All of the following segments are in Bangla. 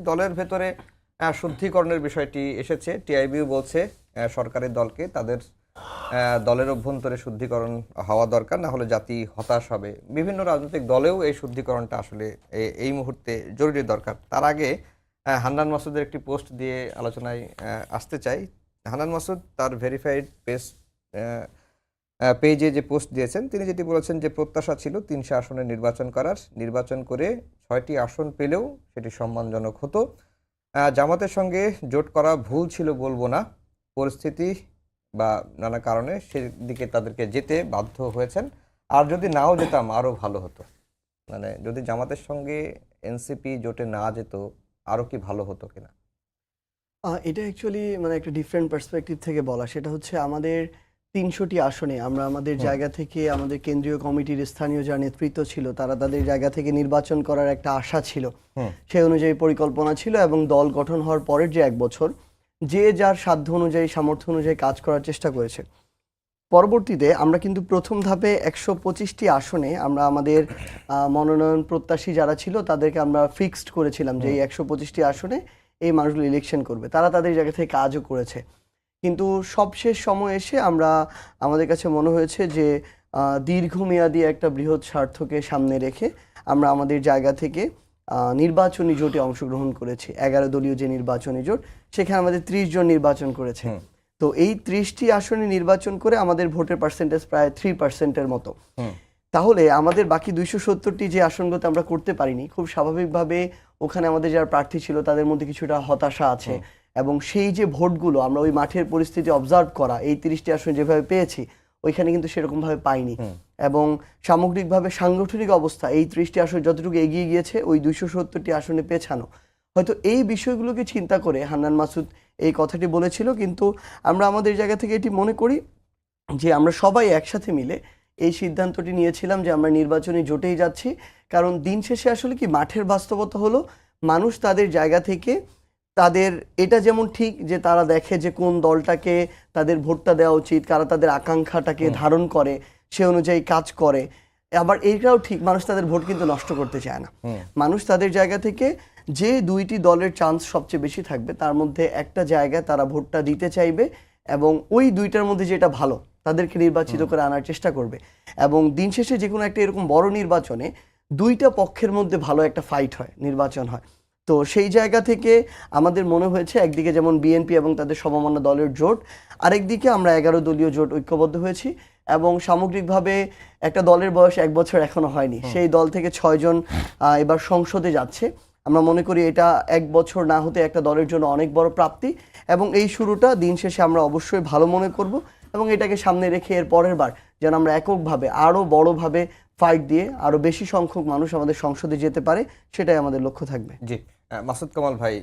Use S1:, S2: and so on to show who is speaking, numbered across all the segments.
S1: দলের ভেতরে শুদ্ধিকরণের বিষয়টি এসেছে। টিআইবিও বলছে সরকারের দলকে তাদের দলের অভ্যন্তরে শুদ্ধিকরণ হওয়া দরকার, না হলে জাতি হতাশ হবে। বিভিন্ন রাজনৈতিক দলেও এই শুদ্ধিকরণটা আসলে এই মুহূর্তে জরুরি দরকার। তার আগে হান্নান মাসুদের একটি পোস্ট দিয়ে আলোচনায় আসতে চাই। হান্নান মাসুদ তার ভেরিফাইড পেজে যে পোস্ট দিয়েছেন, তিনি যেটি বলেছেন যে প্রত্যাশা ছিল 300 আসনে নির্বাচন করার, নির্বাচন করে 6টি আসন পেলেও সেটি সম্মানজনক হতো। জামাতের সঙ্গে জোট করা ভুল ছিল বলবো না, পরিস্থিতি বা নানা কারণে সেদিকে তাদেরকে যেতে বাধ্য হয়েছেন। আর যদি নাও যেতাম আরও ভালো হতো। মানে যদি জামাতের সঙ্গে এনসিপি জোটে না যেত আরও কি ভালো হতো কিনা?
S2: এটা অ্যাকচুয়ালি মানে একটা ডিফারেন্ট পার্সপেক্টিভ থেকে বলা। সেটা হচ্ছে আমাদের 300টি আসনে আমরা আমাদের জায়গা থেকে, আমাদের কেন্দ্রীয় কমিটির স্থানীয় যারা নেতৃত্ব ছিল তারা তাদের জায়গা থেকে নির্বাচন করার একটা আশা ছিল, সেই অনুযায়ী পরিকল্পনা ছিল এবং দল গঠন হওয়ার পরের যে 1 বছর যে যার সাধ্য অনুযায়ী, সামর্থ্য অনুযায়ী কাজ করার চেষ্টা করেছে। পরবর্তীতে আমরা কিন্তু প্রথম ধাপে 125টি আসনে আমরা আমাদের মনোনয়ন প্রত্যাশী যারা ছিল তাদেরকে আমরা ফিক্সড করেছিলাম যে এই 125টি আসনে এই মানুষগুলো ইলেকশন করবে। তারা তাদের জায়গা থেকে কাজও করেছে। কিন্তু সবশেষ সময় এসে আমাদের কাছে মনে হয়েছে যে দীর্ঘমেয়াদী একটা বৃহৎ স্বার্থকে সামনে রেখে আমরা আমাদের জায়গা থেকে নির্বাচনী জোটে অংশগ্রহণ করেছি। 11 দলীয় যে নির্বাচনী জোট, সেখানে আমাদের 30 জন নির্বাচন করেছে। তো এই 30টি আসনে নির্বাচন করে আমাদের ভোটের পার্সেন্টেজ প্রায় 3%-এর মতো। তাহলে আমাদের বাকি 270টি যে আসনগুলোতে আমরা করতে পারিনি, খুব স্বাভাবিকভাবে ওখানে আমাদের যারা প্রার্থী ছিল তাদের মধ্যে কিছুটা হতাশা আছে। এবং সেই যে ভোটগুলো আমরা ওই মাঠের পরিস্থিতি অবজার্ভ করা, এই 30টি আসন যেভাবে পেয়েছি ওইখানে কিন্তু সেরকমভাবে পাইনি। এবং সামগ্রিকভাবে সাংগঠনিক অবস্থা এই 30টি আসন যতটুকু এগিয়ে গিয়েছে ওই 270টি আসনে পেছানো। হয়তো এই বিষয়গুলোকে চিন্তা করে হান্নান মাসুদ এই কথাটি বলেছিল। কিন্তু আমরা আমাদের জায়গা থেকে এটি মনে করি যে আমরা সবাই একসাথে মিলে এই সিদ্ধান্তটি নিয়েছিলাম যে আমরা নির্বাচনী জোটেই যাচ্ছি। কারণ দিন শেষে আসলে কি মাঠের বাস্তবতা হলো মানুষ তাদের জায়গা থেকে তাদের এটা যেমন ঠিক যে তারা দেখে যে কোন দলটাকে তাদের ভোটটা দেওয়া উচিত, কারা তাদের আকাঙ্ক্ষাটাকে ধারণ করে সে অনুযায়ী কাজ করে। আবার এইটাও ঠিক মানুষ তাদের ভোট কিন্তু নষ্ট করতে চায় না। মানুষ তাদের জায়গা থেকে যে 2টি দলের চান্স সবচেয়ে বেশি থাকবে তার মধ্যে একটা জায়গায় তারা ভোটটা দিতে চাইবে এবং ওই 2টার মধ্যে যেটা ভালো তাদেরকে নির্বাচিত করে আনার চেষ্টা করবে। এবং দিন শেষে যে কোনো একটা এরকম বড় নির্বাচনে 2টা পক্ষের মধ্যে ভালো একটা ফাইট হয়, নির্বাচন হয়। তো সেই জায়গা থেকে আমাদের মনে হয়েছে একদিকে যেমন বিএনপি এবং তাদের সমমন্য দলের জোট, আরেকদিকে আমরা 11 দলীয় জোট ঐক্যবদ্ধ হয়েছি। এবং সামগ্রিকভাবে একটা দলের বয়স 1 বছর এখনো হয়নি, সেই দল থেকে 6 জন এবার সংসদে যাচ্ছে। আমরা মনে করি এটা 1 বছর না হতে একটা দলের জন্য অনেক বড় প্রাপ্তি। এবং এই শুরুটা দিন শেষে আমরা অবশ্যই ভালো মনে করব এবং এটাকে সামনে রেখে এর পরের বার যেন আমরা এককভাবে আরও বড়ভাবে ফাইট দিয়ে আরও বেশি সংখ্যক মানুষ আমাদের সংসদে যেতে পারে, সেটাই আমাদের লক্ষ্য থাকবে।
S1: জি, মাসুদ কামাল ভাই,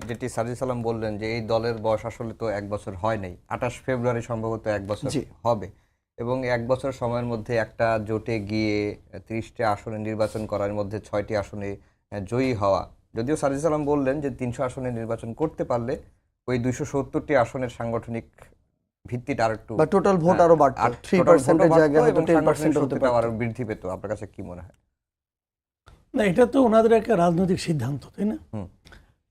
S1: যেটি সাজিদ সালাম বললেন যে এই দলের বয়স আসলে তো 1 বছর হয় নাই, 28 ফেব্রুয়ারি সম্ভবত 1 বছর হবে এবং 1 বছর সময়ের মধ্যে একটা জোটে গিয়ে 30টি আসনে নির্বাচন করার মধ্যে 6টি আসনে জয়ী হওয়া। যদিও সাজিদ সালাম বললেন যে 300 আসনে নির্বাচন করতে পারলে ওই 270টি আসনের সাংগঠনিক ভিত্তিটা আরেকটু
S2: বা টোটাল ভোট আরো বাড়তো, 3%-এর জায়গায় হয়তো 10% হতে পারতো,
S1: আরো বৃদ্ধি পেত। আপনার কাছে কি মনে হয়?
S3: না, এটা তো ওনাদের একটা রাজনৈতিক সিদ্ধান্ত, তাই না?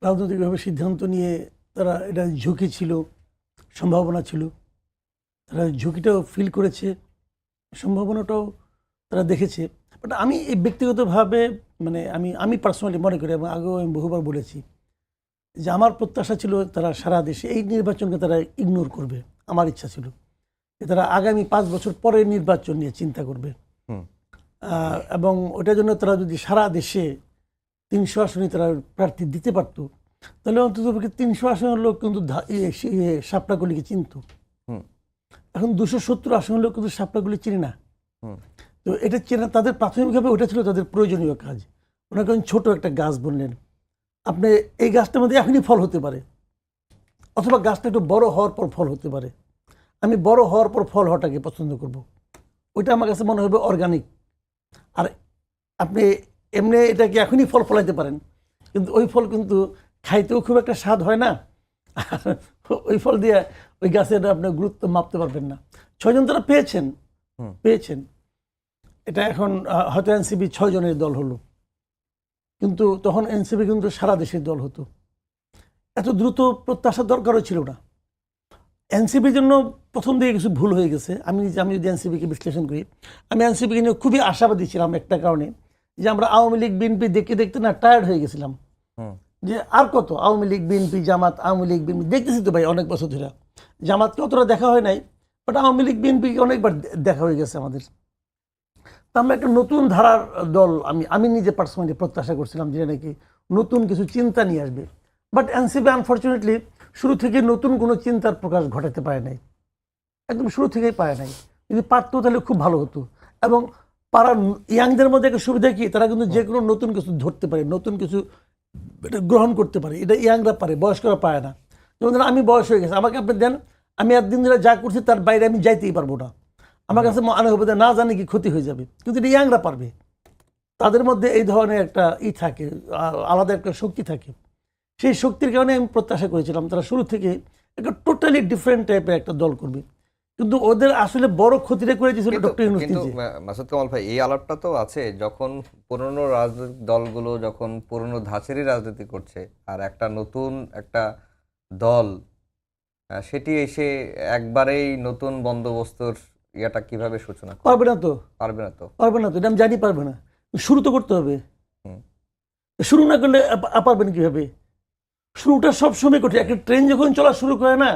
S3: রাজনৈতিকভাবে সিদ্ধান্ত নিয়ে তারা, এটা ঝুঁকি ছিল, সম্ভাবনা ছিল, তারা ঝুঁকিটাও ফিল করেছে, সম্ভাবনাটাও তারা দেখেছে। বাট আমি এই ব্যক্তিগতভাবে মানে আমি পার্সোনালি মনে করি এবং আগেও আমি বহুবার বলেছি যে আমার প্রত্যাশা ছিল তারা সারা দেশে এই নির্বাচনকে তারা ইগনোর করবে। আমার ইচ্ছা ছিল যে তারা আগামী 5 বছর পরের নির্বাচন নিয়ে চিন্তা করবে এবং ওটার জন্য তারা যদি সারা দেশে 300 আসনে তারা প্রার্থী দিতে পারত তাহলে অন্তত 300 আসনের লোক কিন্তু শাপলাগুলিকে চিনত। এখন 270 আসনের লোক কিন্তু শাপলাগুলি চিনি না। তো এটা চেনা তাদের প্রাথমিকভাবে ওটা ছিল তাদের প্রয়োজনীয় কাজ। ওনাকে ছোট একটা গাছ বললেন, আপনি এই গাছটার মধ্যে এখনই ফল হতে পারে অথবা গাছটা একটু বড় হওয়ার পর ফল হতে পারে। আমি বড় হওয়ার পর ফল হওয়াটাকে পছন্দ করব, ওইটা আমার কাছে মনে হবে অর্গানিক। আর আপনি এমনি এটাকে এখনই ফল ফলাইতে পারেন কিন্তু ওই ফল কিন্তু খাইতেও খুব একটা স্বাদ হয় না, ওই ফল দিয়ে ওই গাছের আপনার গুরুত্ব মাপতে পারবেন না। 6 জন তারা পেয়েছেন। এটা এখন হয়তো এনসিপি 6 জনের দল হলো, কিন্তু তখন এনসিপি কিন্তু সারা দেশের দল হতো। এত দ্রুত প্রত্যাশার দরকারও ছিল না। এনসিপির জন্য প্রথম দিকে কিছু ভুল হয়ে গেছে। আমি যদি এনসিপিকে বিশ্লেষণ করি, আমি এনসিপিকে নিয়ে খুবই আশাবাদী ছিলাম একটা কারণে, যে আমরা আওয়ামী লীগ বিএনপি দেখতে দেখতে না টায়ার্ড হয়ে গেছিলাম। যে আর কত আওয়ামী লীগ বিএনপি জামাত, আওয়ামী লীগ বিএনপি দেখতেছি তো ভাই অনেক বছর ধরে। জামাতকে অতটা দেখা হয় নাই, বাট আওয়ামী লীগ বিএনপিকে অনেকবার দেখা হয়ে গেছে আমাদের। তা আমরা একটা নতুন ধারার দল, আমি নিজে পার্সোনালি প্রত্যাশা করছিলাম যে নাকি নতুন কিছু চিন্তা নিয়ে আসবে। বাট এনসিপি আনফর্চুনেটলি শুরু থেকে নতুন কোনো চিন্তার প্রকাশ ঘটাতে পারে নাই, একদম শুরু থেকেই পারে নাই। যদি পারতো তাহলে খুব ভালো হতো। এবং পাড়ার ইয়াংদের মধ্যে একটা সুবিধা কি, তারা কিন্তু যে কোনো নতুন কিছু ধরতে পারে, নতুন কিছু এটা গ্রহণ করতে পারে। এটা ইয়াংরা পারে, বয়স্করা পারে না। যেমন ধরেন আমি বয়স হয়ে গেছে, আমাকে আপনি দেন, আমি একদিন ধরে যা করছি তার বাইরে আমি যাইতেই পারবো না। আমার কাছে মনে হবে না জানি কি ক্ষতি হয়ে যাবে, কিন্তু এটা ইয়াংরা পারবে। তাদের মধ্যে এই ধরনের একটা থাকে, আলাদা একটা শক্তি থাকে। সেই শক্তির কারণে আমি প্রত্যাশা করেছিলাম তারা শুরু থেকে একটা টোটালি ডিফারেন্ট টাইপের একটা দল করবে। কিন্তু ওদের আসলে বড় ক্ষতিটা করে দিয়েছিল ডক্টর ইউনূস।
S1: কিন্তু মাসুদ কামাল ভাই, এই আলাপটা তো আছে যখন পুরনো রাজনৈতিক দলগুলো যখন পুরনো ধাঁচেরই রাজনীতি করছে, আর একটা নতুন একটা দল সেটি এসে একবারেই নতুন বন্দোবস্তর ইয়াটা কিভাবে সূচনা করবে?
S3: পারবে না তো,
S1: পারবে না তো,
S3: পারবে না তো, এটা আমি জানি পারবে না। শুরু তো করতে হবে। শুরু না করলে পারবেন কিভাবে? শুরুটা সবসময় কঠিন। একটা ট্রেন যখন চলা শুরু করে না,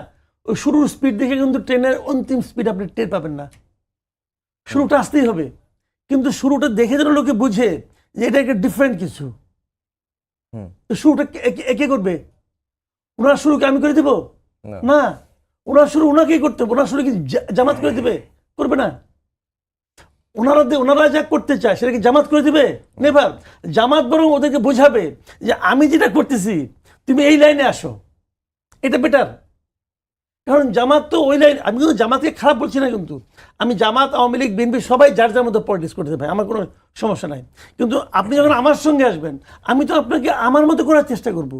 S3: ওই শুরুর স্পিড দেখে কিন্তু ট্রেনের অন্তিম স্পিড আপনি টের পাবেন না। শুরুটা আসতেই হবে, কিন্তু শুরুটা দেখে যেন লোকে বুঝে যে এটা একটা ডিফারেন্ট কিছু। তো শুরুটা কে করবে? ওনার শুরুকে আমি করে দেবো না, ওনার শুরু ওনাকেই করতে হবে। ওনার শুরু কি জামাত করে দেবে? করবে না। ওনারা যা করতে চায় সেটা কি জামাত করে দেবে? নেভার। জামাত বরং ওদেরকে বোঝাবে যে আমি যেটা করতেছি তুমি এই লাইনে আসো, এটা বেটার। কারণ জামাত তো ওই লাইন, আমি কিন্তু জামাতকে খারাপ বলছি না, কিন্তু আমি জামাত, আওয়ামী লীগ, বিএনপি সবাই যার যার মতো পলিটিক্স করতে ভাই, আমার কোনো সমস্যা নাই। কিন্তু আপনি যখন আমার সঙ্গে আসবেন, আমি তো আপনাকে আমার মতো করার চেষ্টা করব।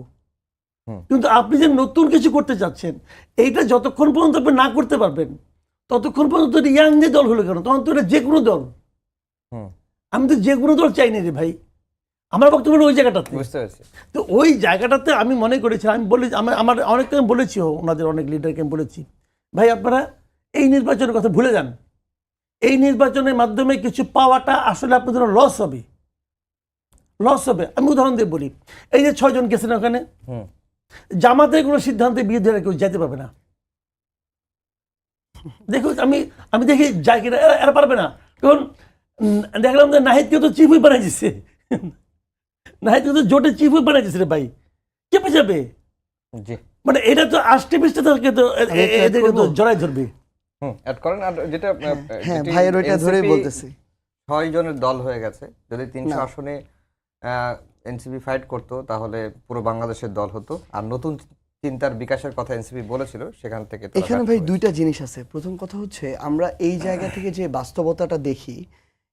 S3: কিন্তু আপনি যে নতুন কিছু করতে চাচ্ছেন, এইটা যতক্ষণ পর্যন্ত আপনি না করতে পারবেন ততক্ষণ পর্যন্ত ইয়াং যে দল হলো কেন, তখন তো এটা যে কোনো দল। আমি তো যে কোনো দল চাই না রে ভাই, আমার বক্তব্য ওই জায়গাটাতে।
S1: বুঝতে পারছি।
S3: তো ওই জায়গাটাতে আমি মনে করেছিলাম, আমি বলেছি, আমার অনেকটা আমি বলেছি, ওনাদের অনেক লিডারকে আমি বলেছি, ভাই আপনারা এই নির্বাচনের কথা ভুলে যান। এই নির্বাচনের মাধ্যমে কিছু পাওয়াটা আসলে আপনার জন্য লস হবে, লস হবে। আমি উদাহরণ দিয়ে বলি, এই যে 6 জন গেছেন ওখানে, জামাতের কোনো সিদ্ধান্তে বিরোধীরা কেউ যেতে পারবে না। দেখো আমি দেখি যাই কিনা, এরা পারবে না। কারণ দেখলাম যে নাহিদকে তো চিফ হুইপ বানাই দিচ্ছে, নাহিদকে তো জোটের চিফ হুইপ বানাই দিচ্ছে রে ভাই, চেপে যাবে। মানে এটা তো আষ্টে পিষ্টে তাদেরকে তো এদেরকে তো জড়াই ধরবে।
S1: অ্যাড করেন। আর যেটা
S2: হ্যাঁ ভাইয়ের ওইটা ধরেই বলতেছি,
S1: 6 জনের দল হয়ে গেছে। যদি 300 আসনে এনসিপি ফাইট করতো তাহলে পুরো বাংলাদেশের দল হতো। আর নতুন চিন্তার বিকাশের কথা এনসিপি বলেছিল, সেখান থেকে
S2: এখানে ভাই দুইটা জিনিস আছে। প্রথম কথা হচ্ছে, আমরা এই জায়গা থেকে যে বাস্তবতাটা দেখি,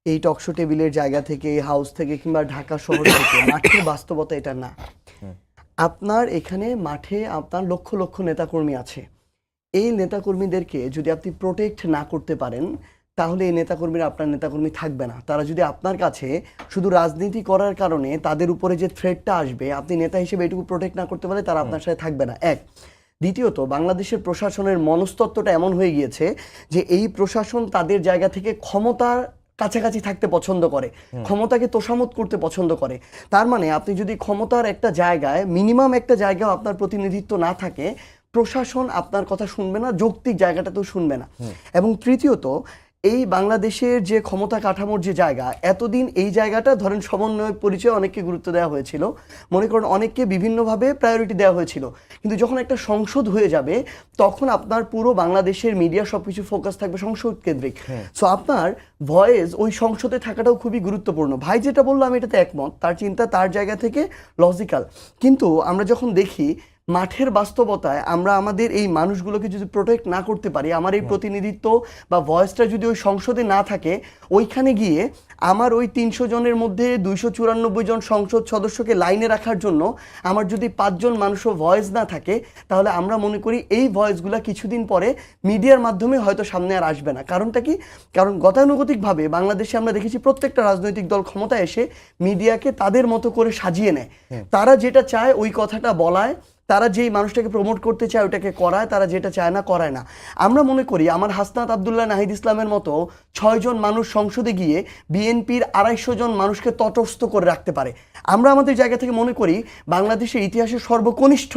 S2: এই টকশো টেবিলের জায়গা থেকে, এই হাউস থেকে, কিংবা ঢাকা শহর থেকে, মাঠের বাস্তবতা এটা না। আপনার এখানে মাঠে আপনার লক্ষ লক্ষ নেতাকর্মী আছে। এই নেতাকর্মীদেরকে যদি আপনি প্রোটেক্ট না করতে পারেন, তাহলে এই নেতাকর্মীরা আপনার নেতাকর্মী থাকবে না। তারা যদি আপনার কাছে শুধু রাজনীতি করার কারণে তাদের উপরে যে থ্রেটটা আসবে, আপনি নেতা হিসেবে এটুকু প্রোটেক্ট না করতে পারলে তারা আপনার সাথে থাকবে না। এক। দ্বিতীয়ত, বাংলাদেশের প্রশাসনের মনস্তত্ত্বটা এমন হয়ে গিয়েছে যে এই প্রশাসন তাদের জায়গা থেকে ক্ষমতার কাছাকাছি থাকতে পছন্দ করে, ক্ষমতাকে তোষামত করতে পছন্দ করে। তার মানে আপনি যদি ক্ষমতার একটা জায়গায়, মিনিমাম একটা জায়গায় আপনার প্রতিনিধিত্ব না থাকে, প্রশাসন আপনার কথা শুনবে না, যৌক্তিক জায়গাটাতেও শুনবে না। এবং তৃতীয়ত, এই বাংলাদেশের যে ক্ষমতা কাঠামোর যে জায়গা, এতদিন এই জায়গাটা ধরেন সমন্বয়ক পরিচয়ে অনেককে গুরুত্ব দেওয়া হয়েছিল, মনে করেন অনেককে বিভিন্নভাবে প্রায়োরিটি দেওয়া হয়েছিল। কিন্তু যখন একটা সংসদ হয়ে যাবে, তখন আপনার পুরো বাংলাদেশের মিডিয়া সবকিছু ফোকাস থাকবে সংসদ কেন্দ্রিক। সো আপনার ভয়েস ওই সংসদে থাকাটাও খুবই গুরুত্বপূর্ণ। ভাই যেটা বললো আমি এটাতে একমত, তার চিন্তা তার জায়গা থেকে লজিক্যাল। কিন্তু আমরা যখন দেখি মাঠের বাস্তবতায়, আমরা আমাদের এই মানুষগুলোকে যদি প্রোটেক্ট না করতে পারি, আমার এই প্রতিনিধিত্ব বা ভয়েসটা যদি ওই সংসদে না থাকে, ওইখানে গিয়ে আমার ওই 300 জনের মধ্যে 294 জন সংসদ সদস্যকে লাইনে রাখার জন্য আমার যদি 5 জন মানুষও ভয়েস না থাকে, তাহলে আমরা মনে করি এই ভয়েসগুলো কিছুদিন পরে মিডিয়ার মাধ্যমে হয়তো সামনে আর আসবে না। কারণটা কি? কারণ গতানুগতিকভাবে বাংলাদেশে আমরা দেখেছি প্রত্যেকটা রাজনৈতিক দল ক্ষমতায় এসে মিডিয়াকে তাদের মতো করে সাজিয়ে নেয়। তারা যেটা চায় ওই কথাটা বলায়, তারা যেই মানুষটাকে প্রমোট করতে চায় ওটাকে করায়, তারা যেটা চায় না করায় না। আমরা মনে করি আমার হাসনাত আবদুল্লাহ নাহিদ ইসলামের মতো 6 জন মানুষ সংসদে গিয়ে বিএনপির 250 জন মানুষকে তটস্থ করে রাখতে পারে। আমরা আমাদের জায়গা থেকে মনে করি বাংলাদেশের ইতিহাসের সর্বকনিষ্ঠ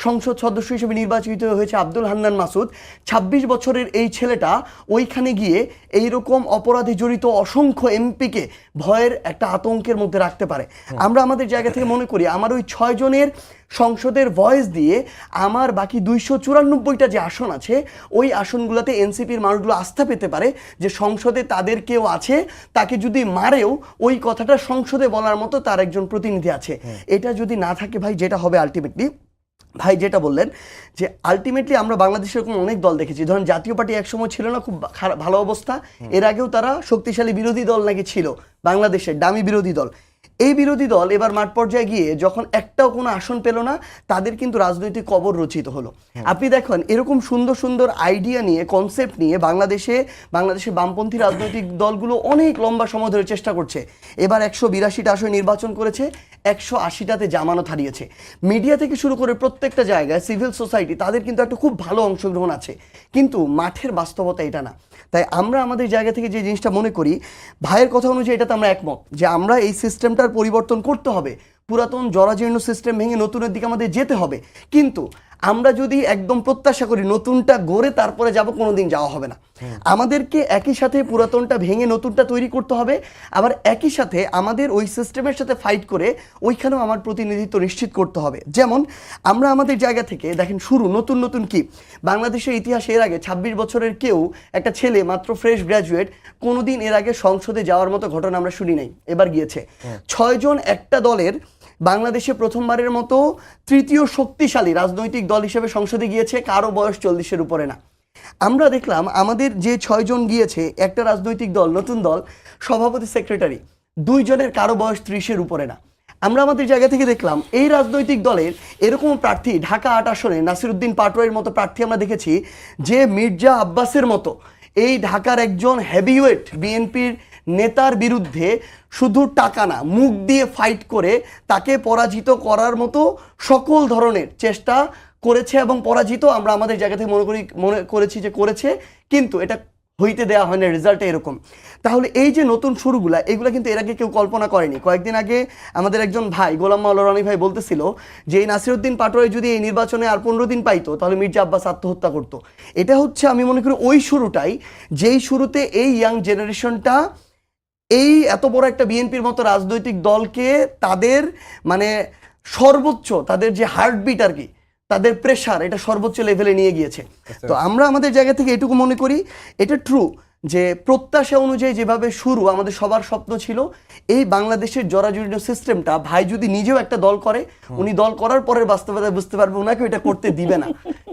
S2: সংসদ সদস্য হিসেবে নির্বাচিত হয়েছে আব্দুল হান্নান মাসুদ। 26 বছরের এই ছেলেটা ওইখানে গিয়ে এইরকম অপরাধে জড়িত অসংখ্য এমপিকে ভয়ের একটা আতঙ্কের মধ্যে রাখতে পারে। আমরা আমাদের জায়গা থেকে মনে করি আমার ওই 6 জনের সংসদের ভয়েস দিয়ে আমার বাকি 294টা যে আসন আছে ওই আসনগুলোতে এনসিপির মানুষগুলো আস্থা পেতে পারে যে সংসদে তাদের কেউ আছে, তাকে যদি মারেও ওই কথাটা সংসদে বলার মতো তার একজন প্রতিনিধি আছে। এটা যদি না থাকে ভাই, যেটা হবে আলটিমেটলি, ভাই যেটা বললেন যে আলটিমেটলি আমরা বাংলাদেশে এরকম অনেক দল দেখেছি। ধরেন জাতীয় পার্টি একসময় ছিল না খুব ভালো অবস্থা, এর আগেও তারা শক্তিশালী বিরোধী দল নাকি ছিল, বাংলাদেশের দামি বিরোধী দল। এই বিরোধী দল এবার মাঠ পর্যায়ে গিয়ে যখন একটাও কোনো আসন পেল না, তাদের কিন্তু রাজনৈতিক কবর রচিত হলো। আপনি দেখেন এরকম সুন্দর সুন্দর আইডিয়া নিয়ে, কনসেপ্ট নিয়ে বাংলাদেশে বামপন্থী রাজনৈতিক দলগুলো অনেক লম্বা সময় ধরে চেষ্টা করছে। এবার 182টা আসনে নির্বাচন করেছে, 180টাতে জামানত হারিয়েছে। মিডিয়া থেকে শুরু করে প্রত্যেকটা জায়গায় সিভিল সোসাইটি তাদের কিন্তু একটা খুব ভালো অংশগ্রহণ আছে, কিন্তু মাঠের বাস্তবতা এটা না। তাই আমরা আমাদের জায়গা থেকে যে জিনিসটা মনে করি, ভাইয়ের কথা অনুযায়ী এটাতে আমরা একমত যে আমরা এই সিস্টেমটার পরিবর্তন করতে হবে, পুরাতন জরাজীর্ণ সিস্টেম ভেঙে নতুনের দিকে আমাদের যেতে হবে। কিন্তু আমরা যদি একদম প্রত্যাশা করি নতুনটা গড়ে তারপরে যাব, কোনোদিন যাওয়া হবে না। আমাদেরকে একই সাথে পুরাতনটা ভেঙে নতুনটা তৈরি করতে হবে, আবার একই সাথে আমাদের ওই সিস্টেমের সাথে ফাইট করে ওইখানেও আমার প্রতিনিধিত্ব নিশ্চিত করতে হবে। যেমন আমরা আমাদের জায়গা থেকে দেখেন শুরু নতুন নতুন কি বাংলাদেশের ইতিহাসে এর আগে 26 বছরের কেউ, একটা ছেলে মাত্র ফ্রেশ গ্র্যাজুয়েট, কোনোদিন এর আগে সংসদে যাওয়ার মতো ঘটনা আমরা শুনি নাই, এবার গিয়েছে। 6 জন একটা দলের বাংলাদেশে প্রথমবারের মতো তৃতীয় শক্তিশালী রাজনৈতিক দল হিসেবে সংসদে গিয়েছে, কারো বয়স 40-এর উপরে না। আমরা দেখলাম আমাদের যে 6 জন গিয়েছে, একটা রাজনৈতিক দল, নতুন দল, সভাপতি সেক্রেটারি 2 জনের কারো বয়স 30-এর উপরে না। আমরা আমাদের জায়গা থেকে দেখলাম এই রাজনৈতিক দলের এরকম প্রার্থী ঢাকা 8 আসনে নাসিরউদ্দিন পাটোয়ারির মতো প্রার্থী আমরা দেখেছি, যে মির্জা আব্বাসের মতো এই ঢাকার একজন হেভিওয়েট বিএনপির নেতার বিরুদ্ধে শুধু টাকা না, মুখ দিয়ে ফাইট করে তাকে পরাজিত করার মতো সকল ধরনের চেষ্টা করেছে এবং পরাজিত আমরা আমাদের জায়গা থেকে মনে করেছি যে করেছে, কিন্তু এটা হইতে দেওয়া হয় না, রেজাল্টে এরকম। তাহলে এই যে নতুন শুরুগুলা, এগুলো কিন্তু এর আগে কেউ কল্পনা করেনি। কয়েকদিন আগে আমাদের একজন ভাই গোলাম মাওলা রানী ভাই বলতেছিল যে এই নাসিরউদ্দিন পাটোয়ারি যদি এই নির্বাচনে আর 15 দিন পাইতো তাহলে মির্জা আব্বাস আত্মহত্যা করতো। এটা হচ্ছে আমি মনে করি ওই শুরুটাই, যেই শুরুতে এই ইয়াং জেনারেশনটা এই এত বড় একটা বিএনপির মতো রাজনৈতিক দলকে তাদের মানে সর্বোচ্চ, তাদের যে হার্টবিট আর কি, তাদের প্রেশার, এটা সর্বোচ্চ লেভেলে নিয়ে গিয়েছে। তো আমরা আমাদের জায়গা থেকে এটুকু মনে করি, এটা ট্রু যে প্রত্যাশা অনুযায়ী যেভাবে শুরু আমাদের সবার স্বপ্ন ছিল, এই বাংলাদেশের জরাজীর্ণ সিস্টেমটা ভাই যদি নিজেও একটা দল করে, উনি দল করার পরের বাস্তবতা বুঝতে পারবে, ওনাকে এটা করতে দিবে না।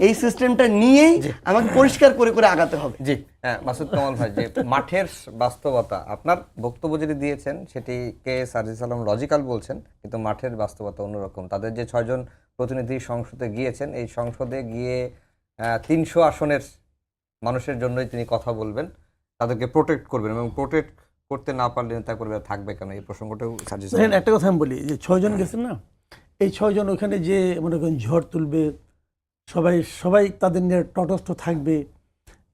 S2: এই সিস্টেমটা নিয়েই আমাকে পরিষ্কার করে করে আগাতে হবে।
S1: জি হ্যাঁ, মাসুদ কামাল ভাই, যে মাঠের বাস্তবতা আপনার বক্তব্য যেটি দিয়েছেন সেটিকে সার্জিস আলম লজিক্যাল বলছেন, কিন্তু মাঠের বাস্তবতা অন্যরকম। তাদের যে 6 জন প্রতিনিধি সংসদে গিয়েছেন, এই সংসদে গিয়ে 300 আসনের মানুষের জন্যই তিনি কথা বলবেন, তাদেরকে প্রোটেক্ট করবেন, এবং প্রোটেক্ট করতে না পারলে নেতা কর্মীরা থাকবে কেন, এই প্রসঙ্গটাও সার্জিস আলম।
S3: একটা কথা আমি বলি যে 6 জন গেছেন না, এই 6 জন ওখানে যে মনে করেন ঝড় তুলবে, সবাই তাদের নিয়ে তটস্থ থাকবে,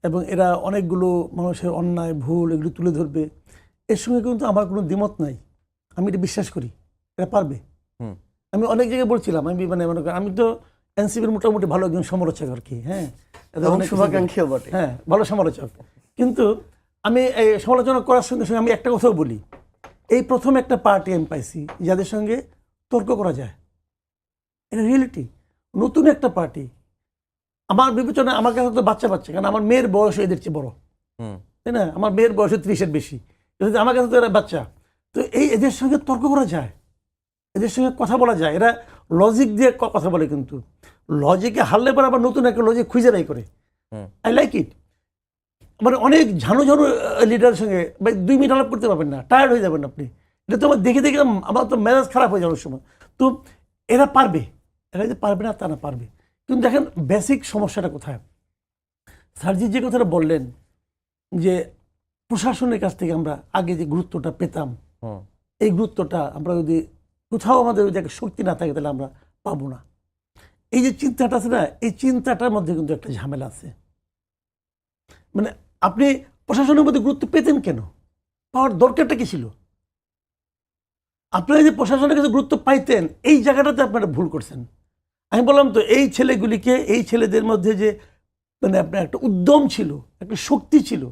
S3: এবং এরা অনেকগুলো মানুষের অন্যায় ভুল এগুলো তুলে ধরবে, এর সঙ্গে কিন্তু আমার কোনো দ্বিমত নাই। আমি এটা বিশ্বাস করি এরা পারবে। আমি অনেক জায়গায় বলছিলাম, আমি তো এনসিপির মোটামুটি ভালো একজন সমালোচক আর কি, হ্যাঁ,
S2: শুভাকাঙ্ক্ষীও বটে,
S3: হ্যাঁ, ভালো সমালোচক। কিন্তু আমি এই সমালোচনা করার সঙ্গে সঙ্গে আমি একটা কথাও বলি, এই প্রথম একটা পার্টি আমি পাইছি যাদের সঙ্গে তর্ক করা যায়, এটা রিয়েলিটি। নতুন একটা পার্টি, আমার বিবেচনা, আমার কাছে তো বাচ্চা, কারণ আমার মেয়ের বয়স এদের চেয়ে বড়, তাই না? আমার মেয়ের বয়স 30-এর বেশি, আমার কাছে তো এরা বাচ্চা। তো এদের সঙ্গে তর্ক করা যায়, এদের সঙ্গে কথা বলা যায়, এরা লজিক দিয়ে কথা বলে, কিন্তু লজিকে হারলে পরে আবার নতুন একটা লজিক খুঁজে নাই করে। I like it. মানে অনেক ঝানু ঝানু লিডারের সঙ্গে 2 মিনিট আলাপ করতে পারবেন না, টায়ার্ড হয়ে যাবেন আপনি। এটা তো আমার দেখে দেখে আমার তো মেজাজ খারাপ হয়ে যাওয়ার সময়। তো এরা পারবে, এরা যে পারবে না তা না, পারবে। কিন্তু দেখেন বেসিক সমস্যাটা কোথায়। স্যারজি যে কথাটা বললেন যে প্রশাসনের কাছ থেকে আমরা আগে যে গুরুত্বটা পেতাম, এই গুরুত্বটা আমরা যদি কোথাও আমাদের ওই জায়গায় শক্তি না থাকে তাহলে আমরা পাবো না। এই যে চিন্তাটা আছে না, এই চিন্তাটার মধ্যে কিন্তু একটা ঝামেলা আছে। মানে আপনি প্রশাসনের মধ্যে গুরুত্ব পেতেন কেন? পাওয়ার দরকারটা কি ছিল? আপনারা যে প্রশাসনের কাছে গুরুত্ব পাইতেন, এই জায়গাটাতে আপনারা ভুল করছেন। আমি বললাম তো, এই ছেলেগুলিকে, এই ছেলেদের মধ্যে যে মানে আপনার একটা উদ্যম ছিল, একটা শক্তি ছিল,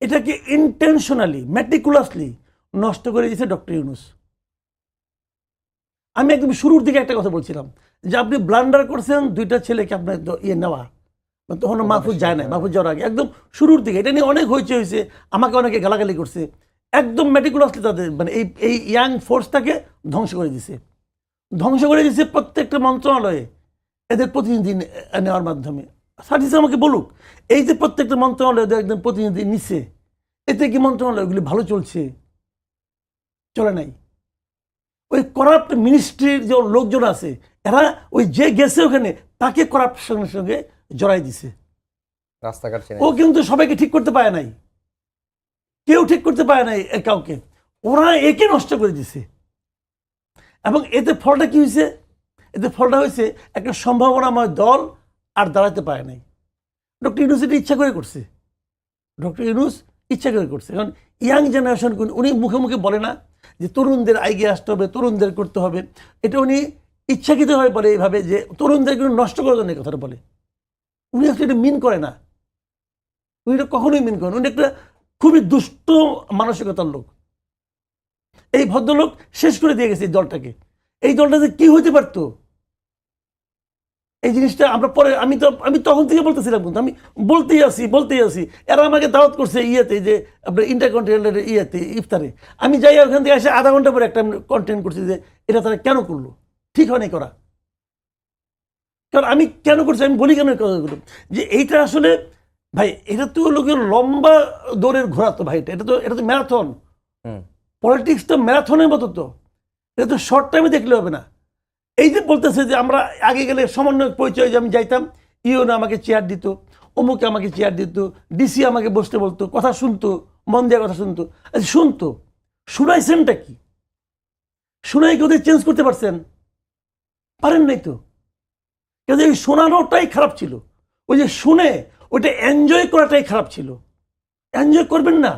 S3: এটাকে ইন্টেনশনালি ম্যাটিকুলাসলি নষ্ট করে দিয়েছে ডক্টর ইউনূস। আমি একদম শুরুর দিকে একটা কথা বলছিলাম যে আপনি ব্লান্ডার করছেন 2টা ছেলেকে আপনার নেওয়া, তখন মাহফুজ যায় না, মাহফুজ যাওয়ার আগে একদম শুরুর দিকে এটা নিয়ে অনেক হয়েছে, আমাকে অনেকে গালাগালি করছে। একদম ম্যাটিকুলাসলি তাদের মানে এই ইয়াং ফোর্সটাকে ধ্বংস করে দিছে, প্রত্যেকটা মন্ত্রণালয়ে এদের প্রতিনিধি নেওয়ার মাধ্যমে। সার্জিস আমাকে বলুক, এই যে প্রত্যেকটা মন্ত্রণালয়ে একদম প্রতিনিধি নিচ্ছে, এতে কি মন্ত্রণালয়গুলি ভালো চলছে? চলে নাই। ওই করাপ্ট মিনিস্ট্রির যে লোকজন আছে, এরা ওই যে গেছে ওখানে তাকে করাপশনের সঙ্গে জড়াই দিছে।
S1: রাস্তাঘাট
S3: ও কিন্তু সবাইকে ঠিক করতে পারে নাই, কেউ ঠিক করতে পারে নাই কাউকে, ওরা একে নষ্ট করে দিছে। এবং এতে ফলটা কি হয়েছে? এতে ফলটা হয়েছে একটা সম্ভাবনাময় দল আর দাঁড়াতে পারে নাই। ডক্টর ইউনূস এটা ইচ্ছা করে করছে, ডক্টর ইউনূস ইচ্ছা করে করছে। কারণ ইয়াং জেনারেশন উনি মুখে মুখে বলে না যে তরুণদের এগিয়ে আসতে হবে, তরুণদের করতে হবে, এটা উনি ইচ্ছাকৃতভাবে বলে এইভাবে যে তরুণদের কিন্তু নষ্ট করার জন্য এই কথাটা বলে। উনি আসলে এটা মিন করে না, উনি এটা কখনোই মিন করেন। উনি একটা খুবই দুষ্ট মানসিকতার লোক। এই ভদ্রলোক শেষ করে দিয়ে গেছে এই দলটাকে। এই দলটাতে কি হইতে পারতো, এই জিনিসটা আমরা পরে আমি তখন থেকে বলতেছিলাম, কিন্তু আমি বলতেই আসি। এরা আমাকে দাওয়াত করছে ইয়েতে, যে আপনার ইন্টারকন্টিনেন্টাল ইয়েতে ইফতারে। আমি যাই, ওখান থেকে এসে আধা ঘন্টা পরে একটা কন্টেন্ট করছি যে এটা তারা কেন করলো, ঠিক হয়নি করা। কারণ আমি কেন করছি, আমি বলি কেন কথাগুলো, যে এইটা আসলে ভাই এটা তো লোকের লম্বা দৌড়ের ঘোরা তো ভাই, এটা তো ম্যারাথন। পলিটিক্স তো ম্যারাথনের মতো, তো এটা তো শর্ট টাইমে দেখলে হবে না। এই যে বলতেছে যে আমরা আগে গেলে সমন্বয় পরিচয়, যে আমি যাইতাম, ইউনো আমাকে চেয়ার দিত, অমুকে আমাকে চেয়ার দিত, ডিসি আমাকে বসতে বলতো, কথা শুনতো, মন দিয়ে কথা শুনতো। আচ্ছা শুনতো, শুনাইছেনটা কি? শুনাই কি ওদের চেঞ্জ করতে পারছেন? পারেন নাই তো। কিন্তু এই শোনানোটাই খারাপ ছিল, ওই যে শুনে ওইটা এনজয় করাটাই খারাপ ছিল। এনজয় করবেন না,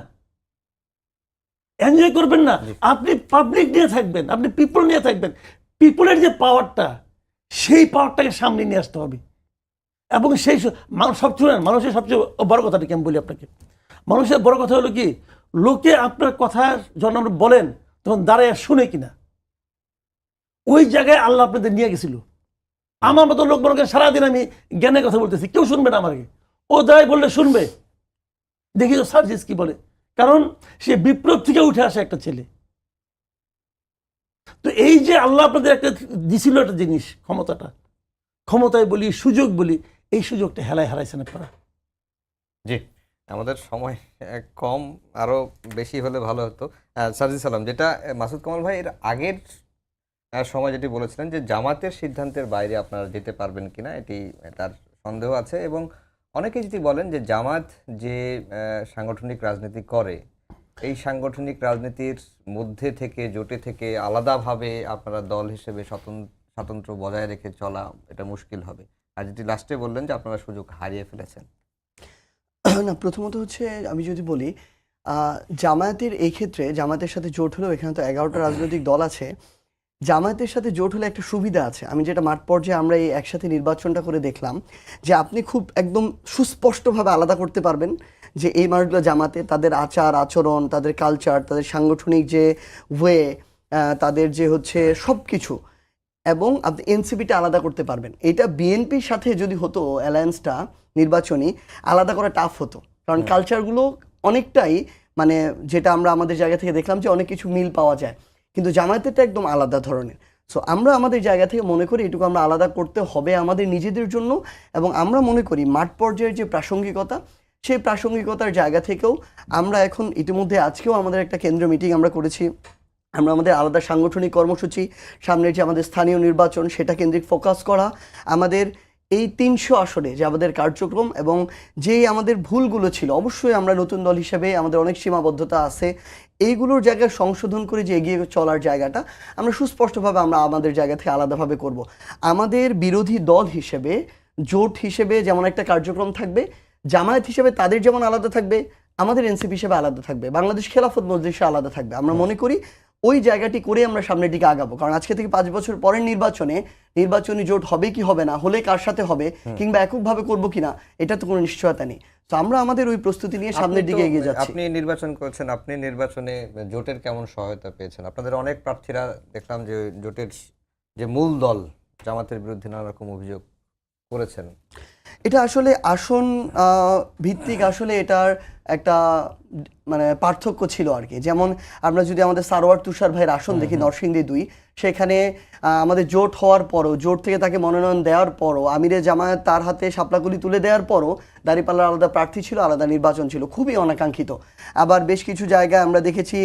S3: এনজয় করবেন না। আপনি পাবলিক নিয়ে থাকবেন, আপনি পিপল নিয়ে থাকবেন। পিপলের যে পাওয়ারটা, সেই পাওয়ারটাকে সামনে নিয়ে আসতে হবে। এবং সেই মানুষের সবচেয়ে বড় কথাটা কি আমি বলি আপনাকে, মানুষের বড় কথা হলো কি, লোকে আপনার কথা যখন আপনি বলেন তখন দাঁড়ায় শুনে কিনা। ওই জায়গায় আল্লাহ আপনাদের নিয়ে গেছিল। আমার মতো লোক মনে করেন সারাদিন আমি জ্ঞানের কথা বলতেছি, কেউ শুনবে না আমাকে, ও দাঁড়ায় বললে শুনবে। দেখি তো সার্জিস কি বলে, কারণ সে বিপ্লব থেকে উঠে আসা একটা ছেলে। তো এই যে আল্লাহ আপনাদের একটা দিছিল একটা জিনিস, ক্ষমতায় বলি, সুযোগ বলি, এই সুযোগটা হেলায় হারাইছেন আপনারা।
S1: জি, আমাদের সময় কম, আরো বেশি হলে ভালো হতো। সার্জিস আলম, যেটা মাসুদ কামাল ভাই এর আগের সময় যেটি বলেছিলেন যে জামাতের সিদ্ধান্তের বাইরে আপনারা যেতে পারবেন কিনা, এটি তার সন্দেহ আছে। এবং অনেকে যেটি বলেন যে জামাত যে সাংগঠনিক রাজনীতি করে, এই সাংগঠনিক রাজনীতির মধ্যে থেকে, জোটে থেকে আলাদাভাবে আপনারা দল হিসেবে স্বতন্ত্র বজায় রেখে চলা এটা মুশকিল হবে। আর যেটি লাস্টে বললেন যে আপনারা সুযোগ হারিয়ে ফেলেছেন।
S2: না, প্রথমত হচ্ছে আমি যদি বলি, জামায়াতের এই ক্ষেত্রে জামায়াতের সাথে জোট হলেও এখানে তো 11টা রাজনৈতিক দল আছে। জামায়াতের সাথে জোট হলে একটা সুবিধা আছে, আমি যেটা মাঠ পর্যায়ে আমরা এই একসাথে নির্বাচনটা করে দেখলাম, যে আপনি খুব একদম সুস্পষ্টভাবে আলাদা করতে পারবেন যে এই মানুষগুলো জামাতে, তাদের আচার আচরণ, তাদের কালচার, তাদের সাংগঠনিক যে ওয়ে, তাদের যে হচ্ছে সব কিছু, এবং আপনি এনসিপিটা আলাদা করতে পারবেন। এটা বিএনপির সাথে যদি হতো অ্যালায়েন্সটা নির্বাচনী, আলাদা করা টাফ হতো, কারণ কালচারগুলো অনেকটাই মানে যেটা আমরা আমাদের জায়গা থেকে দেখলাম যে অনেক কিছু মিল পাওয়া যায়, কিন্তু জামায়াতেরটা একদম আলাদা ধরনের। সো আমরা আমাদের জায়গা থেকে মনে করি এটুকু আমরা আলাদা করতে হবে আমাদের নিজেদের জন্য, এবং আমরা মনে করি মাঠ পর্যায়ের যে প্রাসঙ্গিকতা সেই প্রাসঙ্গিকতার জায়গা থেকেও আমরা এখন ইতিমধ্যে আজকেও আমাদের একটা কেন্দ্রীয় মিটিং আমরা করেছি। আমরা আমাদের আলাদা সাংগঠনিক কর্মসূচি, সামনের যে আমাদের স্থানীয় নির্বাচন সেটা কেন্দ্রিক ফোকাস করা, আমাদের এই 300 আসনে যে আমাদের কার্যক্রম এবং যেই আমাদের ভুলগুলো ছিল, অবশ্যই আমরা নতুন দল হিসেবে আমাদের অনেক সীমাবদ্ধতা আছে, এইগুলোর জায়গায় সংশোধন করে যে এগিয়ে চলার জায়গাটা আমরা সুস্পষ্টভাবে আমরা আমাদের জায়গা থেকে আলাদাভাবে করব। আমাদের বিরোধী দল হিসেবে, জোট হিসেবে যেমন একটা কার্যক্রম থাকবে, জামায়াত হিসেবে তাদের যেমন আলাদা থাকবে, আমাদের এনসিপি হিসেবে আলাদা থাকবে, বাংলাদেশ খেলাফত মজলিসে আলাদা থাকবে। আমরা মনে করি ওই জায়গাটি করে আমরা সামনের দিকে আগাবো, কারণ আজকে থেকে 5 বছর পরের নির্বাচনে নির্বাচনী জোট হবে কি হবে না, হলে কার সাথে হবে, কিংবা এককভাবে করবো কিনা, এটা তো কোনো নিশ্চয়তা নেই। তো আমরা আমাদের ওই প্রস্তুতি নিয়ে সামনের দিকে এগিয়ে যাচ্ছি।
S1: আপনি নির্বাচন করেছেন, আপনি নির্বাচনে জোটের কেমন সহায়তা পেয়েছেন? আপনাদের অনেক প্রার্থীরা দেখলাম যে জোটের যে মূল দল জামাতের বিরুদ্ধে নানা রকম অভিযোগ করেছেন।
S2: এটা আসলে আসন ভিত্তিক, আসলে এটার একটা মানে পার্থক্য ছিল আর কি। যেমন আমরা যদি আমাদের সারোয়ার তুষার ভাইয়ের আসন দেখি নরসিংদী 2, সেখানে আমাদের জোট হওয়ার পরও, জোট থেকে তাকে মনোনয়ন দেওয়ার পরও, আমিরে জামায়াত তার হাতে শাপলাকুলি তুলে দেওয়ার পরও দাঁড়িপাল্লার আলাদা প্রার্থী ছিল, আলাদা নির্বাচন ছিল, খুবই অনাকাঙ্ক্ষিত। আবার বেশ কিছু জায়গায় আমরা দেখেছি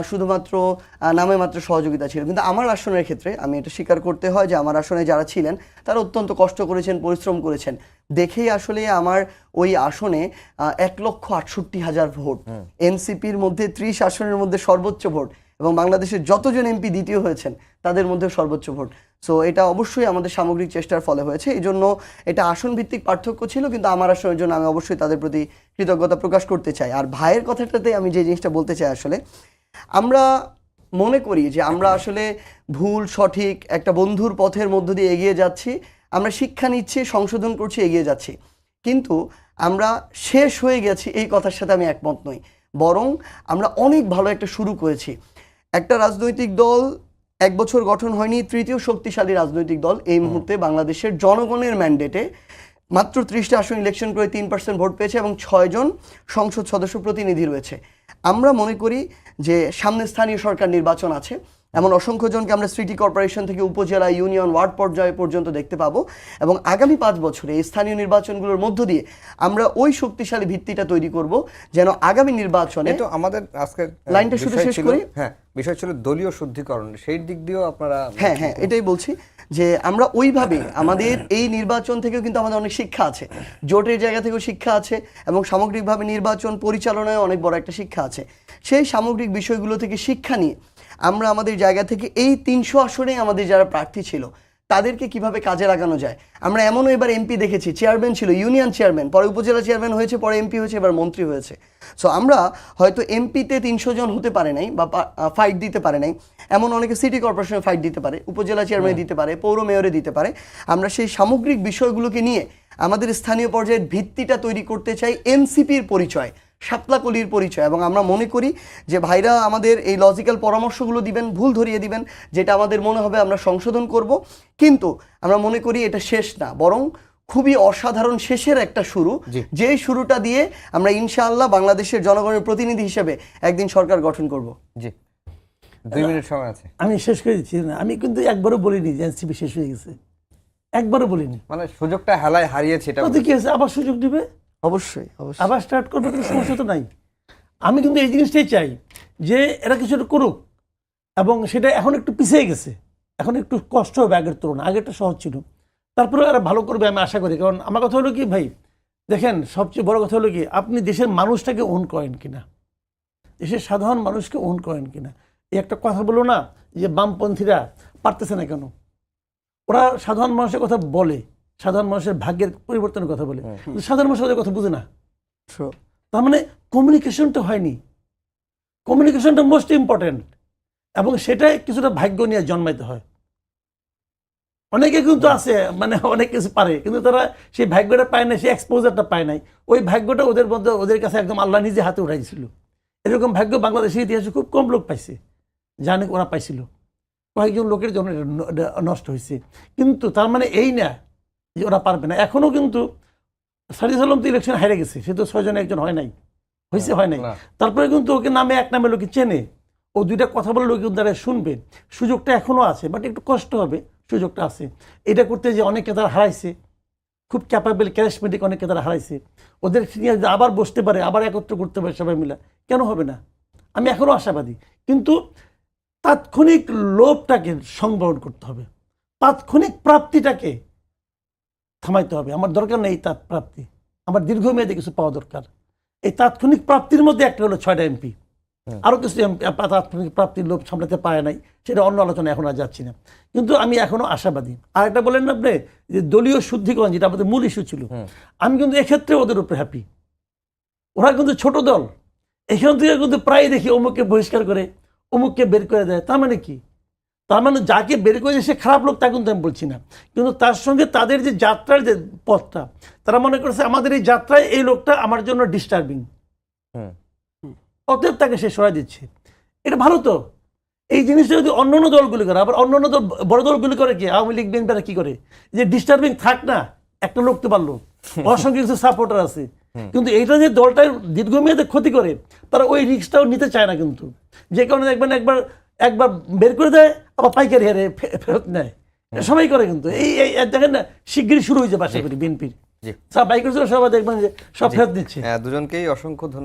S2: শুধুমাত্র নামে মাত্র সহযোগিতা ছিল। কিন্তু আমার আসনের ক্ষেত্রে আমি এটা স্বীকার করতে হয় যে আমার আসনে যারা ছিলেন তারা অত্যন্ত কষ্ট করেছেন, পরিশ্রম করেছেন, দেখেই আসলে আমার ওই আসনে 1,68,000 ভোট, এনসিপির মধ্যে 30 আসনের মধ্যে সর্বোচ্চ ভোট, এবং বাংলাদেশের যতজন এমপি দ্বিতীয় হয়েছেন তাদের মধ্যে সর্বোচ্চ ভোট। সো এটা অবশ্যই আমাদের সামগ্রিক চেষ্টার ফলে হয়েছে। এই জন্য এটা আসন ভিত্তিক পার্থক্য ছিল, কিন্তু আমার আসনের জন্য আমি অবশ্যই তাদের প্রতি কৃতজ্ঞতা প্রকাশ করতে চাই। আর ভাইয়ের কথাটাতে আমি যে জিনিসটা বলতে চাই, আসলে আমরা মনে করি যে আমরা আসলে ভুল সঠিক একটা বন্ধুর পথের মধ্য দিয়ে এগিয়ে যাচ্ছি, আমরা শিক্ষা নিচ্ছি, সংশোধন করছি, এগিয়ে যাচ্ছি, কিন্তু আমরা শেষ হয়ে গেছি এই কথার সাথে আমি একমত নই। বরং আমরা অনেক ভালো একটা শুরু করেছি। একটা রাজনৈতিক দল 1 বছর গঠন হয়নি, তৃতীয় শক্তিশালী রাজনৈতিক দল এই মুহূর্তে বাংলাদেশের জনগণের ম্যান্ডেটে মাত্র 30টা আসন ইলেকশন করে 3% ভোট পেয়েছে এবং 6 জন সংসদ সদস্য প্রতিনিধি রয়েছে। আমরা মনে করি যে সামনে স্থানীয় সরকার নির্বাচন আছে, এমন অসংখ্য জনকে আমরা সিটি কর্পোরেশন থেকে উপজেলা, ইউনিয়ন, ওয়ার্ড পর্যায়ে পর্যন্ত দেখতে পাবো, এবং আগামী 5 বছরে এই স্থানীয় নির্বাচনগুলোর মধ্য দিয়ে আমরা ওই শক্তিশালী ভিত্তিটা তৈরি করব যেন আগামী নির্বাচনে।
S1: তো আমাদের আজকে
S2: লাইনটা শুধু শেষ করি।
S1: হ্যাঁ, বিষয় ছিল দলীয় শুদ্ধিকরণ, সেই দিক দিয়েও আপনারা।
S2: হ্যাঁ, এটাই বলছি যে আমরা ওইভাবে আমাদের এই নির্বাচন থেকেও কিন্তু আমাদের অনেক শিক্ষা আছে, জোটের জায়গা থেকেও শিক্ষা আছে, এবং সামগ্রিকভাবে নির্বাচন পরিচালনায় অনেক বড় একটা শিক্ষা আছে। সেই সামগ্রিক বিষয়গুলো থেকে শিক্ষা নিয়ে আমরা আমাদের জায়গা থেকে এই 300 আসনে আমাদের যারা প্রার্থী ছিল তাদেরকে কিভাবে কাজে লাগানো যায়। আমরা এমনও এবার এমপি দেখেছি, চেয়ারম্যান ছিল, ইউনিয়ন চেয়ারম্যান, পরে উপজেলা চেয়ারম্যান হয়েছে, পরে এমপি হয়েছে, এবার মন্ত্রী হয়েছে। সো আমরা হয়তো এমপিতে 300 জন হতে পারে নাই বা ফাইট দিতে পারে নাই, এমন অনেকে সিটি কর্পোরেশনে ফাইট দিতে পারে, উপজেলা চেয়ারম্যানে দিতে পারে, পৌর মেয়রে দিতে পারে। আমরা সেই সামগ্রিক বিষয়গুলোকে নিয়ে আমাদের স্থানীয় পর্যায়ের ভিত্তিটা তৈরি করতে চাই, এনসিপির পরিচয়, শাপলাকলির পরিচয়। এবং আমরা মনে করি যে ভাইরা আমাদের এই লজিক্যাল পরামর্শগুলো দিবেন, ভুল ধরিয়ে দিবেন, যেটা আমাদের মনে হবে আমরা সংশোধন করব। কিন্তু আমরা মনে করি এটা শেষ না, বরং খুবই অসাধারণ শেষের একটা শুরু, যে শুরুটা দিয়ে আমরা ইনশাআল্লাহ বাংলাদেশের জনগণের প্রতিনিধি হিসেবে একদিন সরকার গঠন করব।
S1: জি, 2 মিনিট সময় আছে।
S3: আমি শেষ করে দিচ্ছি না, আমি কিন্তু একবারও বলিনি যে এনসিপি শেষ হয়ে গেছে, একবারও বলিনি।
S1: মানে সুযোগটা হেলায় হারিয়েছে, এটা
S3: ওতে কি আছে, আবার সুযোগ দিবে,
S2: অবশ্যই অবশ্যই
S3: আবার স্টার্ট করবে, কোনো সমস্যা তো নাই। আমি কিন্তু এই জিনিসটাই চাই যে এরা কিছু একটা করুক, এবং সেটা এখন একটু পিছিয়ে গেছে, এখন একটু কষ্ট হবে আগের তুলনায়, আগেরটা সহজ ছিল, তারপরে এরা ভালো করবে আমি আশা করি। কারণ আমার কথা হলো কি ভাই, দেখেন সবচেয়ে বড় কথা হলো কি, আপনি দেশের মানুষটাকে ওন করেন কিনা, দেশের সাধারণ মানুষকে ওন করেন কিনা। এই একটা কথা বলো না যে বামপন্থীরা পারতেছে না কেন, ওরা সাধারণ মানুষের কথা বলে, সাধারণ মানুষের ভাগ্যের পরিবর্তনের কথা বলে, কিন্তু সাধারণ মানুষ ওদের কথা বুঝে না। তার মানে কমিউনিকেশনটা হয়নি, কমিউনিকেশনটা মোস্ট ইম্পর্টেন্ট, এবং সেটাই কিছুটা ভাগ্য নিয়ে জন্মাইতে হয়। অনেকে কিন্তু আছে মানে অনেক কিছু পারে, কিন্তু তারা সেই ভাগ্যটা পায় না, সেই এক্সপোজারটা পায় নাই। ওই ভাগ্যটা ওদের মধ্যে, ওদের কাছে একদম আল্লাহ নিজে হাতে উঠাইছিল। এরকম ভাগ্য বাংলাদেশের ইতিহাসে খুব কম লোক পাইছে, জানে ওরা পাইছিল, কয়েকজন লোকের জন্য এটা নষ্ট হয়েছে। কিন্তু তার মানে এই না যে ওরা পারবে না। এখনো কিন্তু সারিস আলম তো ইলেকশন হারে গেছে, সে তো 6 জনে একজন হয় নাই, হয়েছে হয় নাই, তারপরে কিন্তু ওকে নামে এক নামে লোকে চেনে, ও 2টা কথা বলে লোক দ্বারা শুনবে। সুযোগটা এখনো আছে, বাট একটু কষ্ট হবে, সুযোগটা আছে। এটা করতে যে অনেকে তারা হারাইছে, খুব ক্যাপাবল ক্যারিশমেটিক অনেকে তারা হারাইছে, ওদের নিয়ে যদি আবার বসতে পারে, আবার একত্র করতে পারে সবাই মিলে, কেন হবে না? আমি এখনও আশাবাদী। কিন্তু তাৎক্ষণিক লোভটাকে সংবরণ করতে হবে, তাৎক্ষণিক প্রাপ্তিটাকে থামাইতে হবে। আমার দরকার নেই প্রাপ্তি, আমার দীর্ঘমেয়াদী কিছু পাওয়া দরকার। এই তাৎক্ষণিক প্রাপ্তির মধ্যে একটা হলো 6টা এমপি, আরও কিছু তাৎক্ষণিক প্রাপ্তির লোভ সামলাতে পারে নাই, সেটা অন্য আলোচনা এখন আর যাচ্ছি না। কিন্তু আমি এখনো আশাবাদী। আর একটা বলেন না আপনি যে দলীয় শুদ্ধিকরণ, যেটা আমাদের মূল ইস্যু ছিল, আমি কিন্তু এক্ষেত্রে ওদের উপরে হ্যাপি। ওরা কিন্তু ছোট দল, এখান থেকে কিন্তু প্রায় দেখি অমুককে বহিষ্কার করে, অমুককে বের করে দেয়। তার মানে কি? তার মানে যাকে বের করে সে খারাপ লোক তা কিন্তু আমি বলছি না, কিন্তু তার সঙ্গে তাদের যে যাত্রার যে পথটা, তারা মনে করছে আমাদের এই যাত্রায় এই লোকটা আমার জন্য ডিস্টার্বিং, অতএব তাকে সে সরাই দিচ্ছে। এটা ভালো তো। এই জিনিসটা যদি অন্যান্য দলগুলি করে, আবার অন্যান্য দল বড় দলগুলি করে কি, আওয়ামী লীগ বিএনপিরা কি করে, যে ডিস্টার্বিং থাক না, একটা লোক তো পারলো, ওর সঙ্গে কিছু সাপোর্টার আছে, কিন্তু এইটা যে দলটার দীর্ঘমেয়াদে ক্ষতি করে, তারা ওই রিস্কটাও নিতে চায় না। কিন্তু যে কারণে দেখবেন একবার বের করে দেয়, আবার পাইকারি হারে ফেরত নেয়, সবাই করে। কিন্তু এই দেখেন না, শিগগিরই শুরু হয়ে যাবে আশা করি বিএনপির বাইকের সবাই দেখবেন যে সব ফেরত দিচ্ছে।
S1: দুজনকেই অসংখ্য ধন্যবাদ।